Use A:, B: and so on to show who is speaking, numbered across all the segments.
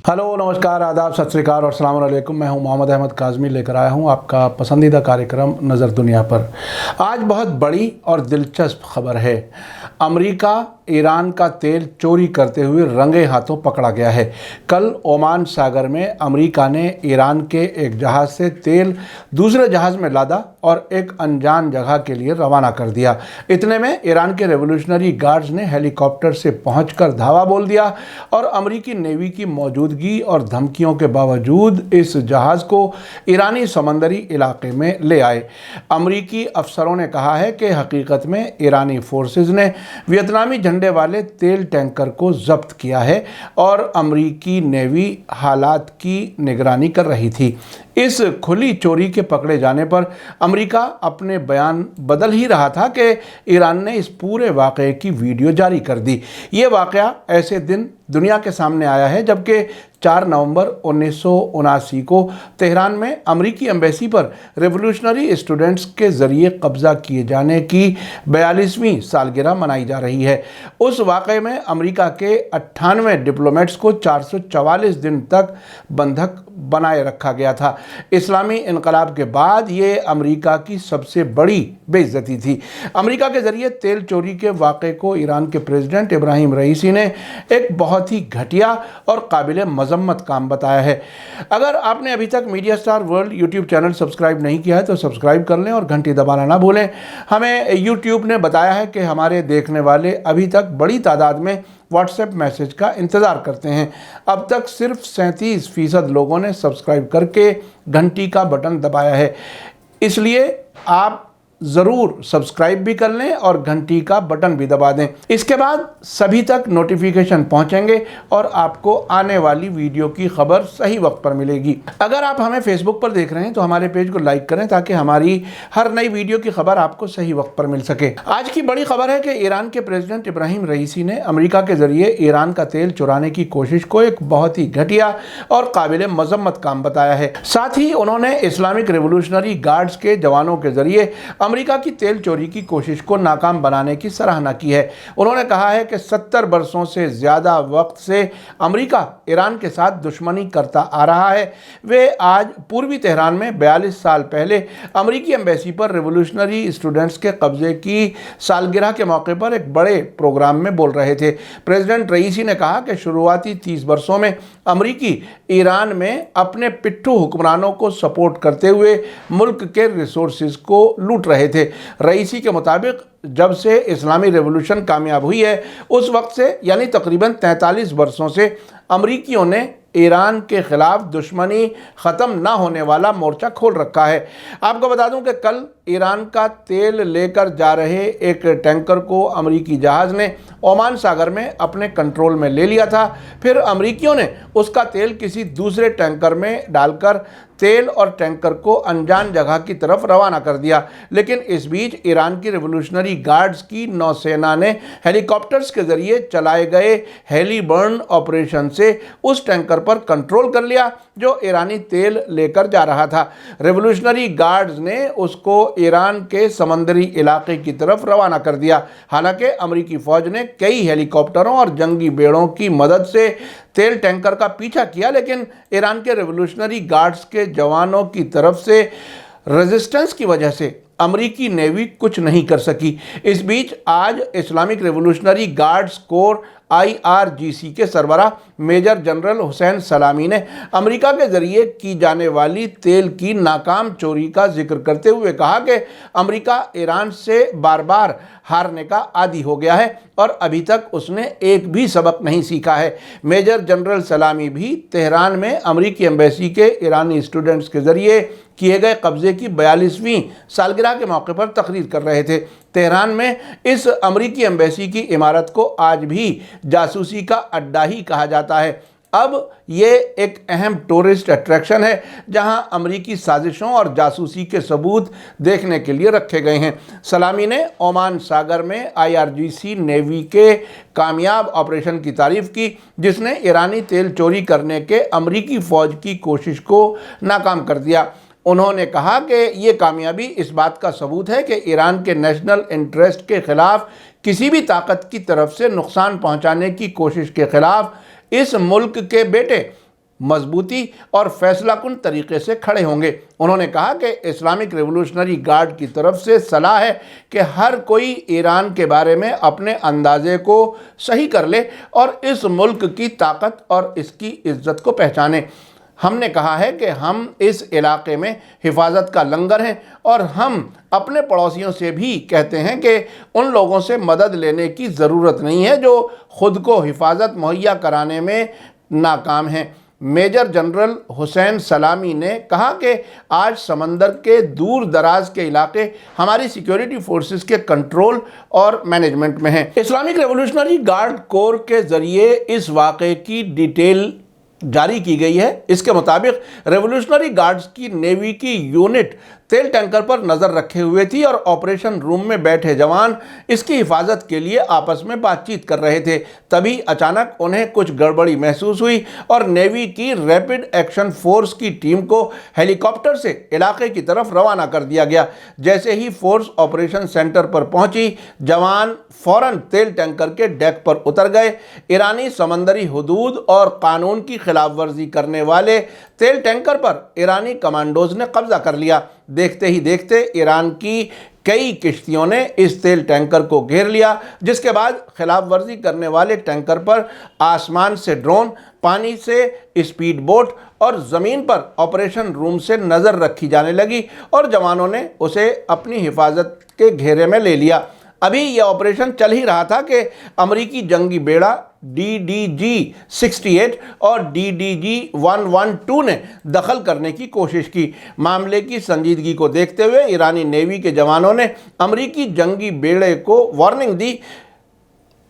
A: Hello, नमस्कार, आदाब, सत श्री अकाल और अस्सलाम वालेकुम। मैं हूं मोहम्मद अहमद काज़मी, लेकर आया हूं आपका पसंदीदा कार्यक्रम नज़र दुनिया पर। आज बहुत बड़ी और दिलचस्प खबर है। अमेरिका ईरान का तेल चोरी करते हुए रंगे हाथों पकड़ा गया है। कल ओमान सागर में अमेरिका ने ईरान के एक जहाज़ से तेल दूसरे जहाज़ में लादा और एक अनजान जगह के लिए रवाना कर दिया। इतने में ईरान के रेवोल्यूशनरी गार्ड्स ने हेलीकॉप्टर से पहुंचकर धावा बोल दिया और अमेरिकी नेवी की मौजूदगी और धमकियों के बावजूद इस जहाज़ को ईरानी समंदरी इलाके में ले आए। अमेरिकी अफसरों ने कहा है कि हकीकत में ईरानी फोर्सेस ने वियतनामी झंडे वाले तेल टैंकर को जब्त किया है और अमेरिकी नेवी हालात की निगरानी कर रही थी। इस खुली चोरी के पकड़े जाने पर अमेरिका अपने बयान बदल ही रहा था कि ईरान ने इस पूरे वाक़े की वीडियो जारी कर दी। ये वाक़या ऐसे दिन दुनिया के सामने आया है जबकि 4 नवंबर 1979 को तेहरान में अमेरिकी एम्बेसी पर रेवोल्यूशनरी स्टूडेंट्स के ज़रिए कब्ज़ा किए जाने की 42वीं सालगिरह मनाई जा रही है। उस वाक़े में अमेरिका के 98 डिप्लोमेट्स को 444 दिन तक बंधक बनाए रखा गया था। इस्लामी इनकलाब के बाद ये अमेरिका की सबसे बड़ी बेइज्जती थी। अमेरिका के ज़रिए तेल चोरी के वाक़े को ईरान के प्रेसिडेंट इब्राहिम रईसी ने एक बहुत ही घटिया और काबिल मजम्मत काम बताया है। अगर आपने अभी तक media star world YouTube channel subscribe नहीं किया है तो सब्सक्राइब कर लें और घंटी दबाना ना भूलें। हमें यूट्यूब ने बताया है कि हमारे देखने वाले अभी तक बड़ी तादाद में व्हाट्सएप मैसेज का इंतज़ार करते हैं। अब तक सिर्फ 37% लोगों ने सब्सक्राइब करके घंटी का बटन दबाया है, इसलिए आप ज़रूर सब्सक्राइब भी कर लें और घंटी का बटन भी दबा दें। इसके बाद सभी तक नोटिफिकेशन पहुंचेंगे और आपको आने वाली वीडियो की खबर सही वक्त पर मिलेगी। अगर आप हमें फेसबुक पर देख रहे हैं तो हमारे पेज को लाइक करें ताकि हमारी हर नई वीडियो की खबर आपको सही वक्त पर मिल सके। आज की बड़ी खबर है कि ईरान के प्रेसिडेंट इब्राहिम रईसी ने अमेरिका के ज़रिए ईरान का तेल चुराने की कोशिश को एक बहुत ही घटिया और काबिल मजम्मत काम बताया है। साथ ही उन्होंने इस्लामिक रेवोल्यूशनरी गार्ड्स के जवानों के ज़रिए अमेरिका की तेल चोरी की कोशिश को नाकाम बनाने की सराहना की है। उन्होंने कहा है कि 70 वर्षों से ज़्यादा वक्त से अमेरिका ईरान के साथ दुश्मनी करता आ रहा है। वे आज पूर्वी तेहरान में 42 साल पहले अमेरिकी एम्बेसी पर रेवोल्यूशनरी स्टूडेंट्स के कब्जे की सालगिरह के मौके पर एक बड़े प्रोग्राम में बोल रहे थे। प्रेसिडेंट रईसी ने कहा कि शुरुआती 30 वर्षों में अमेरिकी ईरान में अपने पिट्ठू हुक्मरानों को सपोर्ट करते हुए मुल्क के रिसोर्सेज को लूट रहे थे। रईसी के मुताबिक जब से इस्लामी रेवोल्यूशन कामयाब हुई है उस वक्त से यानी तकरीबन 43 वर्षों से अमरीकियों ने ईरान के खिलाफ दुश्मनी ख़त्म ना होने वाला मोर्चा खोल रखा है। आपको बता दूं कि कल ईरान का तेल लेकर जा रहे एक टैंकर को अमेरिकी जहाज़ ने ओमान सागर में अपने कंट्रोल में ले लिया था। फिर अमरीकियों ने उसका तेल किसी दूसरे टैंकर में डालकर तेल और टैंकर को अनजान जगह की तरफ रवाना कर दिया। लेकिन इस बीच ईरान की रेवोल्यूशनरी गार्ड्स की नौसेना ने हेलीकॉप्टर्स के ज़रिए चलाए गए हेली बर्न ऑपरेशन से उस टैंकर पर कंट्रोल कर लिया जो ईरानी तेल लेकर जा रहा था। रेवोल्यूशनरी गार्ड्स ने उसको ईरान के समंदरी इलाके की तरफ रवाना कर दिया। हालांकि अमेरिकी फ़ौज ने कई हेलीकॉप्टरों और जंगी बेड़ों की मदद से तेल टैंकर का पीछा किया, लेकिन ईरान के रेवोल्यूशनरी गार्ड्स के जवानों की तरफ से रेजिस्टेंस की वजह से अमेरिकी नेवी कुछ नहीं कर सकी। इस बीच आज Islamic revolutionary guards core IRGC के सरबराह मेजर जनरल हुसैन सलामी ने अमेरिका के ज़रिए की जाने वाली तेल की नाकाम चोरी का जिक्र करते हुए कहा कि अमेरिका ईरान से बार बार हारने का आदी हो गया है और अभी तक उसने एक भी सबक नहीं सीखा है। मेजर जनरल सलामी भी तेहरान में अमेरिकी एम्बेसी के ईरानी स्टूडेंट्स के ज़रिए किए गए कब्ज़े की 42वीं सालगिरह के मौके पर तकरीर कर रहे थे। तेहरान में इस अमेरिकी एम्बेसी की इमारत को आज भी जासूसी का अड्डा ही कहा जाता है। अब ये एक अहम टूरिस्ट अट्रैक्शन है जहां अमेरिकी साजिशों और जासूसी के सबूत देखने के लिए रखे गए हैं। सलामी ने ओमान सागर में IRGC नेवी के कामयाब ऑपरेशन की तारीफ की जिसने ईरानी तेल चोरी करने के अमेरिकी फ़ौज की कोशिश को नाकाम कर दिया। उन्होंने कहा कि ये कामयाबी इस बात का सबूत है कि ईरान के नेशनल इंटरेस्ट के ख़िलाफ़ किसी भी ताकत की तरफ से नुकसान पहुंचाने की कोशिश के ख़िलाफ़ इस मुल्क के बेटे मजबूती और फैसला कुन तरीके से खड़े होंगे। उन्होंने कहा कि इस्लामिक रेवोल्यूशनरी गार्ड की तरफ से सलाह है कि हर कोई ईरान के बारे में अपने अंदाजे को सही कर ले और इस मुल्क की ताकत और इसकी इज्जत को पहचाने। हमने कहा है कि हम इस इलाके में हिफाजत का लंगर हैं और हम अपने पड़ोसियों से भी कहते हैं कि उन लोगों से मदद लेने की ज़रूरत नहीं है जो ख़ुद को हिफाजत मुहैया कराने में नाकाम हैं। मेजर जनरल हुसैन सलामी ने कहा कि आज समंदर के दूर दराज के इलाके हमारी सिक्योरिटी फोर्सेस के कंट्रोल और मैनेजमेंट में हैं। इस्लामिक रेवोल्यूशनरी गार्ड कोर के ज़रिए इस वाक़े की डिटेल जारी की गई है। इसके मुताबिक रेवोल्यूशनरी गार्ड्स की नेवी की यूनिट तेल टैंकर पर नज़र रखे हुए थी और ऑपरेशन रूम में बैठे जवान इसकी हिफाजत के लिए आपस में बातचीत कर रहे थे। तभी अचानक उन्हें कुछ गड़बड़ी महसूस हुई और नेवी की रैपिड एक्शन फोर्स की टीम को हेलीकॉप्टर से इलाके की तरफ रवाना कर दिया गया। जैसे ही फोर्स ऑपरेशन सेंटर पर पहुंची, जवान फौरन तेल टैंकर के डेक पर उतर गए। ईरानी समंदरी हुदूद और कानून की खिलाफ वर्जी करने वाले तेल टैंकर पर ईरानी कमांडोज ने कब्जा कर लिया। देखते ही देखते ईरान की कई किश्तियों ने इस तेल टैंकर को घेर लिया, जिसके बाद खिलाफ वर्जी करने वाले टैंकर पर आसमान से ड्रोन, पानी से स्पीड बोट और ज़मीन पर ऑपरेशन रूम से नज़र रखी जाने लगी और जवानों ने उसे अपनी हिफाजत के घेरे में ले लिया। अभी यह ऑपरेशन चल ही रहा था कि अमरीकी जंगी बेड़ा DDG-68 और DDG-112 ने दखल करने की कोशिश की। मामले की संजीदगी को देखते हुए ईरानी नेवी के जवानों ने अमरीकी जंगी बेड़े को वार्निंग दी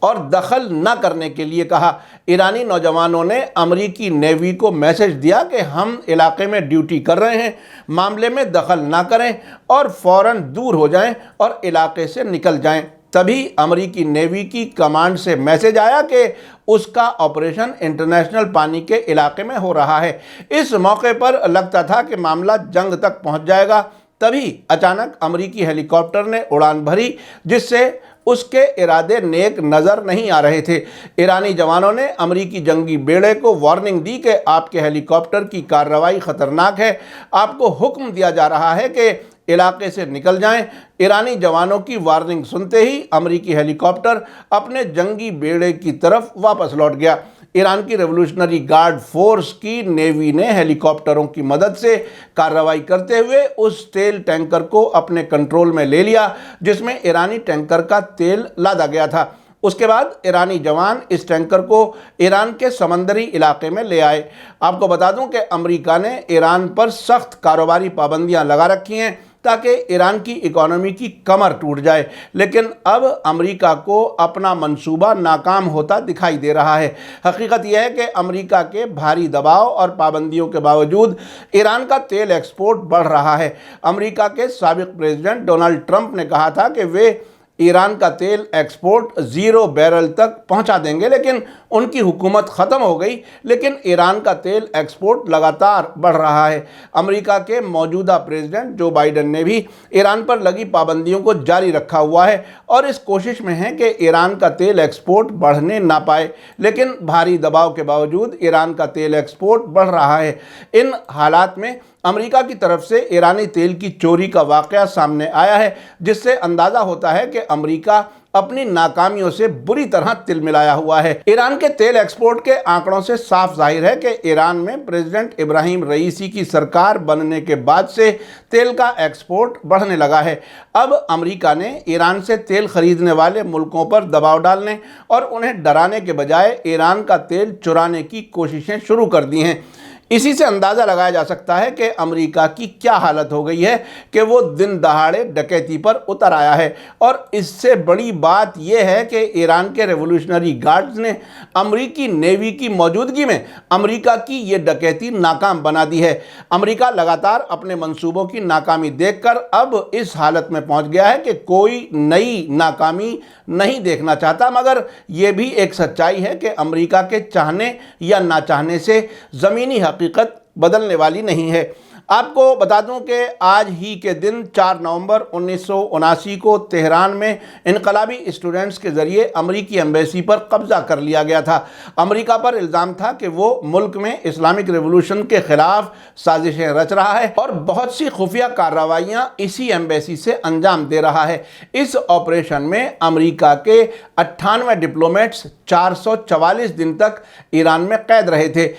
A: और दखल न करने के लिए कहा। ईरानी नौजवानों ने अमरीकी नेवी को मैसेज दिया कि हम इलाके में ड्यूटी कर रहे हैं, मामले में दखल ना करें और फ़ौरन दूर हो जाएं और इलाके से निकल जाएं। तभी अमरीकी नेवी की कमांड से मैसेज आया कि उसका ऑपरेशन इंटरनेशनल पानी के इलाके में हो रहा है। इस मौके पर लगता था कि मामला जंग तक पहुंच जाएगा। तभी अचानक अमरीकी हेलीकॉप्टर ने उड़ान भरी, जिससे उसके इरादे नेक नज़र नहीं आ रहे थे। ईरानी जवानों ने अमरीकी जंगी बेड़े को वार्निंग दी कि आपके हेलीकॉप्टर की कार्रवाई ख़तरनाक है, आपको हुक्म दिया जा रहा है कि इलाके से निकल जाएं। ईरानी जवानों की वार्निंग सुनते ही अमरीकी हेलीकॉप्टर अपने जंगी बेड़े की तरफ वापस लौट गया। ईरान की रेवोल्यूशनरी गार्ड फोर्स की नेवी ने हेलीकॉप्टरों की मदद से कार्रवाई करते हुए उस तेल टैंकर को अपने कंट्रोल में ले लिया जिसमें ईरानी टैंकर का तेल लादा गया था। उसके बाद ईरानी जवान इस टैंकर को ईरान के समंदरी इलाके में ले आए। आपको बता दूं कि अमेरिका ने ईरान पर सख्त कारोबारी पाबंदियां लगा रखी हैं ताकि ईरान की इकोनॉमी की कमर टूट जाए, लेकिन अब अमेरिका को अपना मंसूबा नाकाम होता दिखाई दे रहा है। हकीकत यह है कि अमेरिका के भारी दबाव और पाबंदियों के बावजूद ईरान का तेल एक्सपोर्ट बढ़ रहा है। अमेरिका के साबिक प्रेसिडेंट डोनाल्ड ट्रंप ने कहा था कि वे ईरान का तेल एक्सपोर्ट 0 बैरल तक पहुंचा देंगे, लेकिन उनकी हुकूमत ख़त्म हो गई। लेकिन ईरान का तेल एक्सपोर्ट लगातार बढ़ रहा है। अमेरिका के मौजूदा प्रेसिडेंट जो बाइडन ने भी ईरान पर लगी पाबंदियों को जारी रखा हुआ है और इस कोशिश में है कि ईरान का तेल एक्सपोर्ट बढ़ने ना पाए, लेकिन भारी दबाव के बावजूद ईरान का तेल एक्सपोर्ट बढ़ रहा है। इन हालात में अमेरिका की तरफ से ईरानी तेल की चोरी का वाक़या सामने आया है, जिससे अंदाज़ा होता है कि अमेरिका अपनी नाकामियों से बुरी तरह तिलमिलाया हुआ है। ईरान के तेल एक्सपोर्ट के आंकड़ों से साफ जाहिर है कि ईरान में प्रेसिडेंट इब्राहिम रईसी की सरकार बनने के बाद से तेल का एक्सपोर्ट बढ़ने लगा है। अब अमेरिका ने ईरान से तेल खरीदने वाले मुल्कों पर दबाव डालने और उन्हें डराने के बजाय ईरान का तेल चुराने की कोशिशें शुरू कर दी हैं। इसी से अंदाज़ा लगाया जा सकता है कि अमेरिका की क्या हालत हो गई है कि वो दिन दहाड़े डकैती पर उतर आया है। और इससे बड़ी बात यह है कि ईरान के रेवोल्यूशनरी गार्ड्स ने अमेरिकी नेवी की मौजूदगी में अमेरिका की ये डकैती नाकाम बना दी है। अमेरिका लगातार अपने मंसूबों की नाकामी देखकर अब इस हालत में पहुंच गया है कि कोई नई नाकामी नहीं देखना चाहता, मगर ये भी एक सच्चाई है कि अमेरिका के चाहने या ना चाहने से ज़मीनी हकीकत बदलने वाली नहीं है। آپ کو بتا دوں کہ آج ہی کے دن 4 نومبر 1979 کو تہران میں انقلابی اسٹوڈنٹس کے ذریعے امریکی ایمبیسی پر قبضہ کر لیا گیا تھا۔ امریکہ پر الزام تھا کہ وہ ملک میں اسلامک ریولوشن کے خلاف سازشیں رچ رہا ہے اور بہت سی خفیہ کارروائیاں اسی ایمبیسی سے انجام دے رہا ہے۔ اس آپریشن میں امریکہ کے 98 ڈپلومیٹس 444 دن تک ایران میں قید رہے تھے۔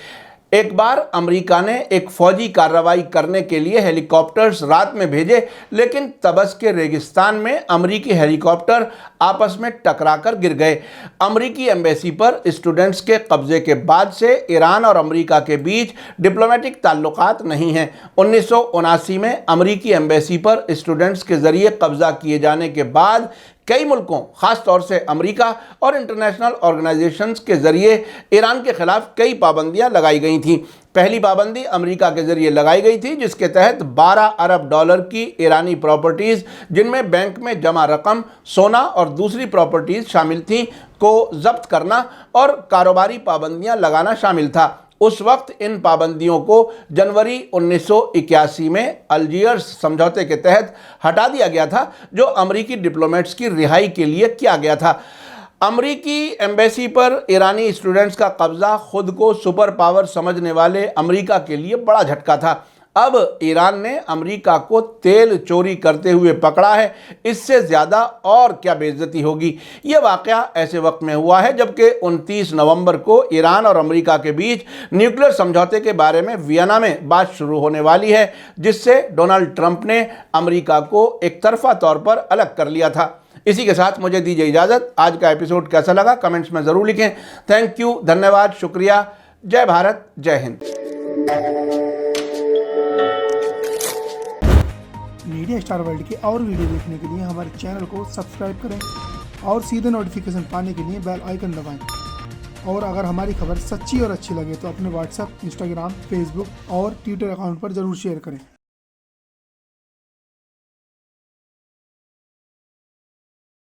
A: ایک بار امریکہ نے ایک فوجی کارروائی کرنے کے لیے ہیلی کاپٹرز رات میں بھیجے، لیکن طبس کے ریگستان میں امریکی ہیلی کاپٹر آپس میں ٹکرا کر گر گئے۔ امریکی ایمبیسی پر اسٹوڈنٹس کے قبضے کے بعد سے ایران اور امریکہ کے بیچ ڈپلومیٹک تعلقات نہیں ہیں۔ 1979 میں امریکی ایمبیسی پر اسٹوڈنٹس کے ذریعے قبضہ کیے جانے کے بعد کئی ملکوں، خاص طور سے امریکہ اور انٹرنیشنل آرگنائزیشنز کے ذریعے ایران کے خلاف کئی پابندیاں لگائی گئی تھیں۔ پہلی پابندی امریکہ کے ذریعے لگائی گئی تھی، جس کے تحت 12 ارب ڈالر کی ایرانی پراپرٹیز، جن میں بینک میں جمع رقم، سونا اور دوسری پراپرٹیز شامل تھیں، کو ضبط کرنا اور کاروباری پابندیاں لگانا شامل تھا۔ اس وقت ان پابندیوں کو جنوری 1981 میں الجیرس سمجھوتے کے تحت ہٹا دیا گیا تھا، جو امریکی ڈپلومیٹس کی رہائی کے لیے کیا گیا تھا۔ امریکی ایمبیسی پر ایرانی اسٹوڈنٹس کا قبضہ خود کو سپر پاور سمجھنے والے امریکہ کے لیے بڑا جھٹکا تھا۔ اب ایران نے امریکہ کو تیل چوری کرتے ہوئے پکڑا ہے، اس سے زیادہ اور کیا بے عزتی ہوگی۔ یہ واقعہ ایسے وقت میں ہوا ہے جبکہ 29 نومبر کو ایران اور امریکہ کے بیچ نیوکلیر سمجھوتے کے بارے میں وینا میں بات شروع ہونے والی ہے، جس سے ڈونلڈ ٹرمپ نے امریکہ کو ایک طرفہ طور پر الگ کر لیا تھا۔ اسی کے ساتھ مجھے دیجیے اجازت۔ آج کا ایپیسوڈ کیسا لگا کمنٹس میں ضرور لکھیں۔ تھینک یو، دھنیہ واد، شکریہ۔ جے بھارت، جے ہند۔
B: میڈیا اسٹار ورلڈ کے اور ویڈیو دیکھنے کے لیے ہمارے چینل کو سبسکرائب کریں اور سیدھے نوٹیفیکیشن پانے کے لیے بیل آئیکن دبائیں۔ اور اگر ہماری خبر سچی اور اچھی لگے تو اپنے واٹس ایپ، انسٹاگرام، فیس بک اور ٹویٹر اکاؤنٹ پر ضرور شیئر کریں۔